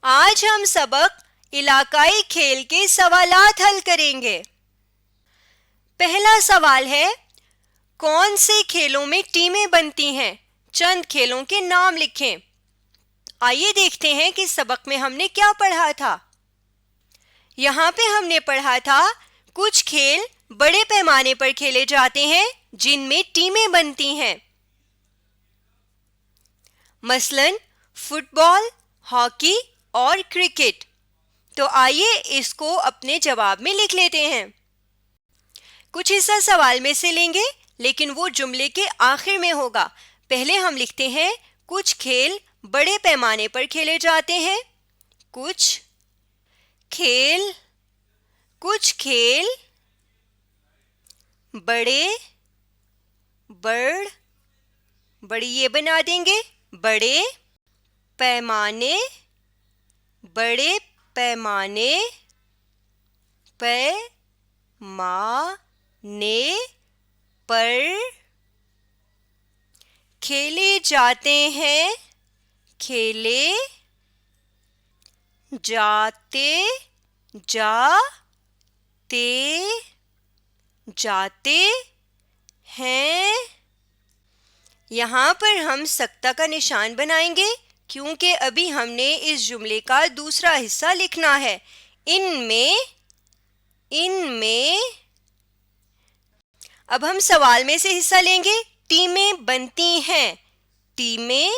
آج ہم سبق علاقائی کھیل کے سوالات حل کریں گے۔ پہلا سوال ہے، کون سے کھیلوں میں ٹیمیں بنتی ہیں؟ چند کھیلوں کے نام لکھیں۔ آئیے دیکھتے ہیں کہ سبق میں ہم نے کیا پڑھا تھا۔ یہاں پہ ہم نے پڑھا تھا کچھ کھیل بڑے پیمانے پر کھیلے جاتے ہیں جن میں ٹیمیں بنتی ہیں، مثلاً فٹ بال، ہاکی اور کرکٹ۔ تو آئیے اس کو اپنے جواب میں لکھ لیتے ہیں۔ کچھ حصہ سوال میں سے لیں گے لیکن وہ جملے کے آخر میں ہوگا۔ پہلے ہم لکھتے ہیں کچھ کھیل بڑے پیمانے پر کھیلے جاتے ہیں۔ کچھ کھیل بڑی یہ بنا دیں گے، بڑے پیمانے پر کھیلے جاتے ہیں، جاتے ہیں۔ یہاں پر ہم سکتہ کا نشان بنائیں گے کیونکہ ابھی ہم نے اس جملے کا دوسرا حصہ لکھنا ہے۔ ان میں اب ہم سوال میں سے حصہ لیں گے۔ ٹیمیں بنتی ہیں، ٹیمیں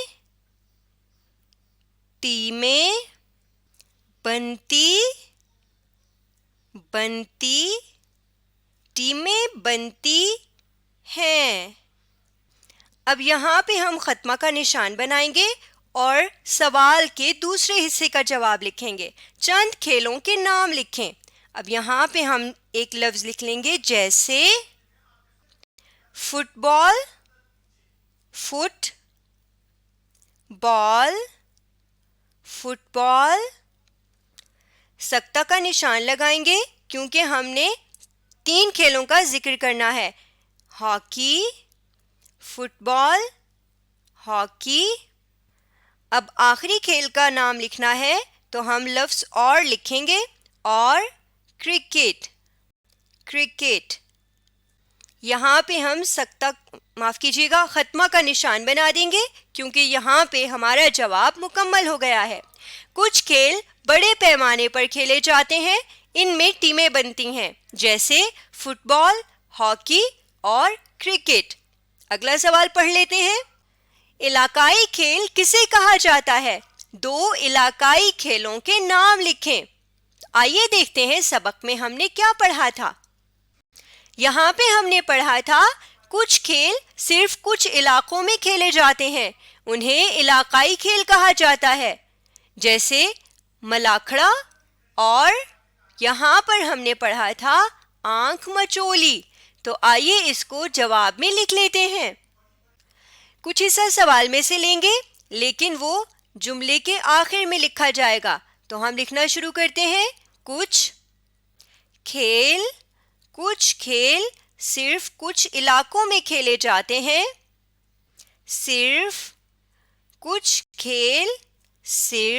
بنتی ہیں۔ اب یہاں پہ ہم ختمہ کا نشان بنائیں گے اور سوال کے دوسرے حصے کا جواب لکھیں گے۔ چند کھیلوں کے نام لکھیں۔ اب یہاں پہ ہم ایک لفظ لکھ لیں گے جیسے فٹ بال۔ سکتہ کا نشان لگائیں گے کیونکہ ہم نے 3 کھیلوں کا ذکر کرنا ہے، ہاکی، فٹ بال، ہاکی۔ اب آخری کھیل کا نام لکھنا ہے تو ہم لفظ اور لکھیں گے، اور کرکٹ۔ یہاں پہ ہم ختمہ کا نشان بنا دیں گے کیونکہ یہاں پہ ہمارا جواب مکمل ہو گیا ہے۔ کچھ کھیل بڑے پیمانے پر کھیلے جاتے ہیں، ان میں ٹیمیں بنتی ہیں، جیسے فٹ بال، ہاکی اور کرکٹ۔ اگلا سوال پڑھ لیتے ہیں۔ علاقائی کھیل کسے کہا جاتا ہے؟ 2 علاقائی کھیلوں کے نام لکھیں۔ آئیے دیکھتے ہیں سبق میں ہم نے کیا پڑھا تھا۔ یہاں پہ ہم نے پڑھا تھا کچھ کھیل صرف کچھ علاقوں میں کھیلے جاتے ہیں، انہیں علاقائی کھیل کہا جاتا ہے، جیسے ملاکھڑا، اور یہاں پر ہم نے پڑھا تھا آنکھ مچولی۔ تو آئیے اس کو جواب میں لکھ لیتے ہیں۔ کچھ حصہ سوال میں سے لیں گے لیکن وہ جملے کے آخر میں لکھا جائے گا۔ تو ہم لکھنا شروع کرتے ہیں۔ کچھ کھیل صرف کچھ علاقوں میں کھیلے جاتے ہیں، کچھ علاقوں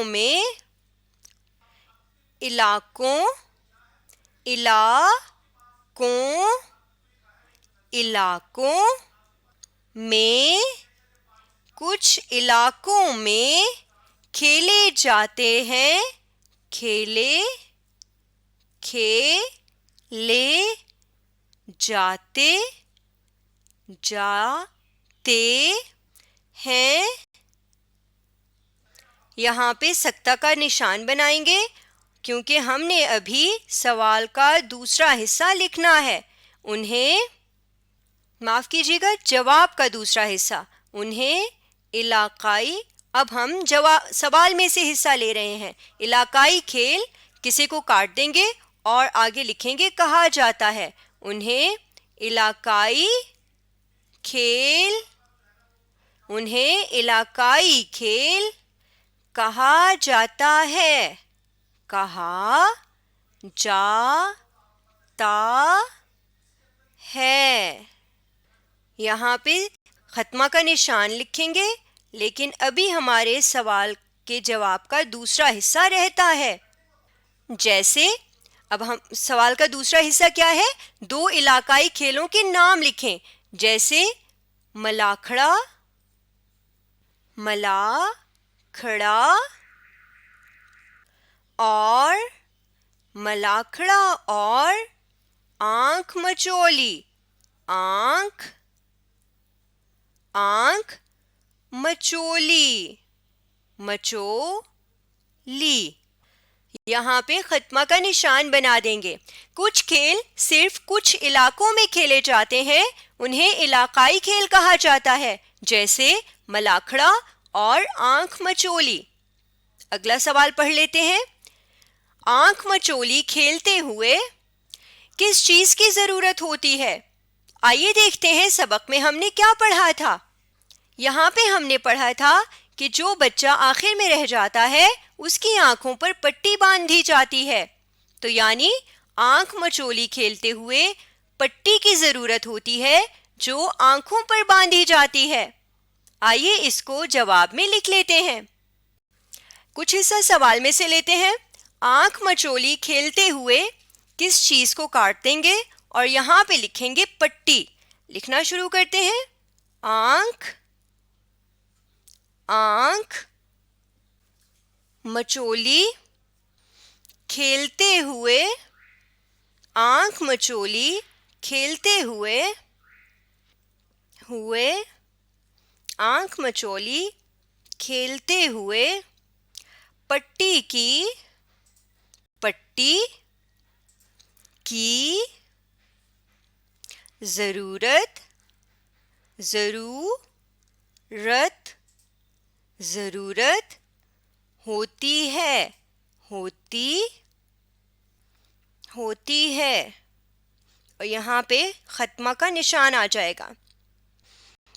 میں کھیلے جاتے ہیں، جاتے ہیں۔ یہاں پہ سکتہ کا نشان بنائیں گے کیونکہ ہم نے ابھی سوال کا دوسرا حصہ لکھنا ہے، جواب کا دوسرا حصہ، انہیں علاقائی۔ اب ہم سوال میں سے حصہ لے رہے ہیں۔ علاقائی کھیل کسی کو کاٹ دیں گے اور آگے لکھیں گے کہا جاتا ہے، انہیں علاقائی کھیل کہا جاتا ہے۔ یہاں پہ ختمہ کا نشان لکھیں گے لیکن ابھی ہمارے سوال کے جواب کا دوسرا حصہ رہتا ہے. جیسے اب ہم سوال کا دوسرا حصہ کیا ہے؟ 2 علاقائی کھیلوں کے نام لکھیں. جیسے ملاکھڑا، ملاکھڑا اور ملاکھڑا اور آنکھ مچولی، آنکھ مچولی، مچولی. یہاں پہ خطمہ کا نشان بنا دیں گے. کچھ کھیل صرف کچھ علاقوں میں کھیلے جاتے ہیں، انہیں علاقائی کھیل کہا جاتا ہے، جیسے ملاکھڑا اور آنکھ مچولی. اگلا سوال پڑھ لیتے ہیں. آنکھ مچولی کھیلتے ہوئے کس چیز کی ضرورت ہوتی ہے؟ آئیے دیکھتے ہیں سبق میں ہم نے کیا پڑھا تھا. یہاں پہ ہم نے پڑھا تھا کہ جو بچہ آخر میں رہ جاتا ہے اس کی آنکھوں پر پٹی باندھی جاتی ہے. تو یعنی آنکھ مچولی کھیلتے ہوئے پٹی کی ضرورت ہوتی ہے جو آنکھوں پر باندھی جاتی ہے. آئیے اس کو جواب میں لکھ لیتے ہیں. کچھ حصہ سوال میں سے لیتے ہیں. آنکھ مچولی کھیلتے ہوئے کس چیز کو کاٹ دیں گے اور یہاں پہ لکھیں گے پٹی. لکھنا شروع کرتے ہیں. آنکھ مچولی کھیلتے ہوئے، آنکھ مچولی کھیلتے ہوئے آنکھ مچولی کھیلتے ہوئے پٹی کی ضرورت ہوتی ہے. اور یہاں پہ خطمہ کا نشان آ جائے گا،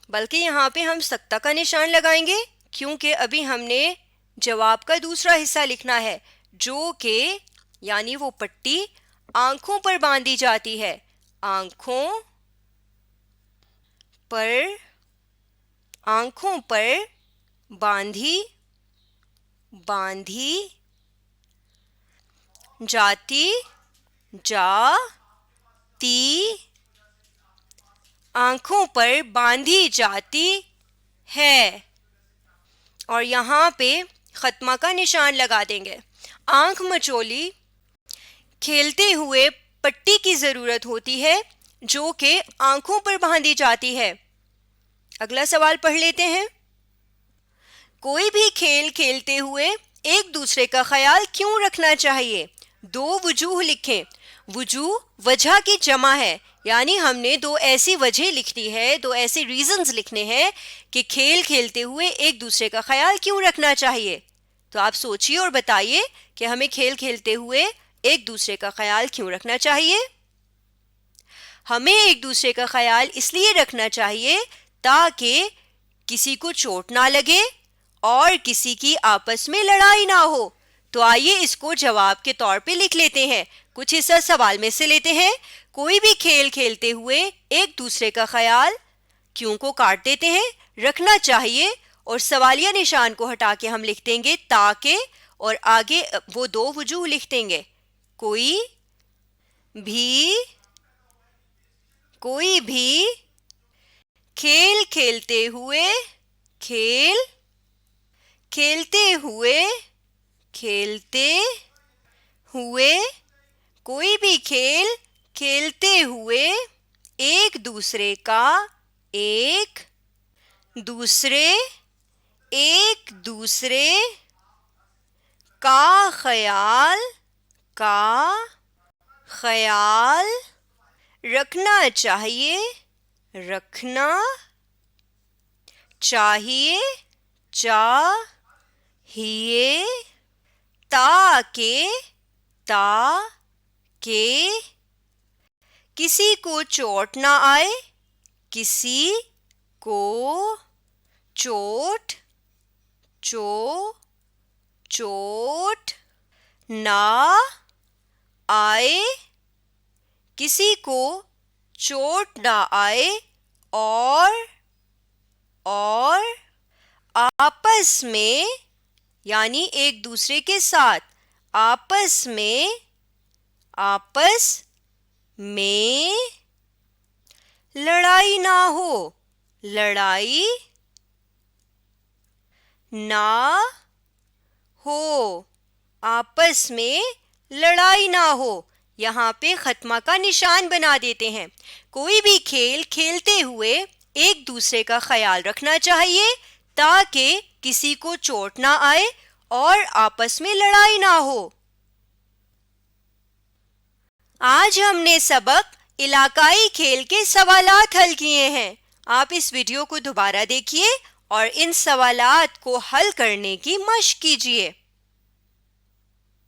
بلکہ یہاں پہ ہم سکتہ کا نشان لگائیں گے کیونکہ ابھی ہم نے جواب کا دوسرا حصہ لکھنا ہے جو کہ یعنی وہ پٹی آنکھوں پر باندھی جاتی ہے. آنکھوں پر باندھی جاتی آنکھوں پر باندھی جاتی ہے. اور یہاں پہ خطمہ کا نشان لگا دیں گے. آنکھ مچولی کھیلتے ہوئے پٹی کی ضرورت ہوتی ہے جو کہ آنکھوں پر باندھی جاتی ہے. اگلا سوال پڑھ لیتے ہیں. کوئی بھی کھیل کھیلتے ہوئے ایک دوسرے کا خیال کیوں رکھنا چاہیے؟ 2 وجوہ لکھیں. وجوہ وجہ کی جمع ہے، یعنی ہم نے 2 ایسی وجہ لکھنی ہے، 2 ایسے ریزنز لکھنے ہیں کہ کھیل کھیلتے ہوئے ایک دوسرے کا خیال کیوں رکھنا چاہیے. تو آپ سوچئے اور بتائیے کہ ہمیں کھیل کھیلتے ہوئے ایک دوسرے کا خیال کیوں رکھنا چاہیے. ہمیں ایک دوسرے کا خیال اس لیے رکھنا چاہیے تاکہ کسی کو چوٹ نہ لگے اور کسی کی آپس میں لڑائی نہ ہو. تو آئیے اس کو جواب کے طور پہ لکھ لیتے ہیں. کچھ حصہ سوال میں سے لیتے ہیں. کوئی بھی کھیل کھیلتے ہوئے ایک دوسرے کا خیال کیوں کو کاٹ دیتے ہیں، رکھنا چاہیے، اور سوالیہ نشان کو ہٹا کے ہم لکھ دیں گے تاکہ، اور آگے وہ 2 وجوہ لکھ دیں گے. کوئی بھی کھیل کھیلتے ہوئے کوئی بھی کھیل کھیلتے ہوئے ایک دوسرے کا خیال رکھنا چاہیے تاکہ کسی کو چوٹ نہ آئے، کسی کو چوٹ نہ آئے اور آپس میں یعنی ایک دوسرے کے ساتھ آپس میں لڑائی نہ ہو لڑائی نہ ہو آپس میں لڑائی نہ ہو یہاں پہ خاتمہ کا نشان بنا دیتے ہیں. کوئی بھی کھیل کھیلتے ہوئے ایک دوسرے کا خیال رکھنا چاہیے تاکہ کسی کو چوٹ نہ آئے اور آپس میں لڑائی نہ ہو. آج ہم نے سبق علاقائی کھیل کے سوالات حل کیے ہیں. آپ اس ویڈیو کو دوبارہ دیکھیے اور ان سوالات کو حل کرنے کی مشق کیجیے.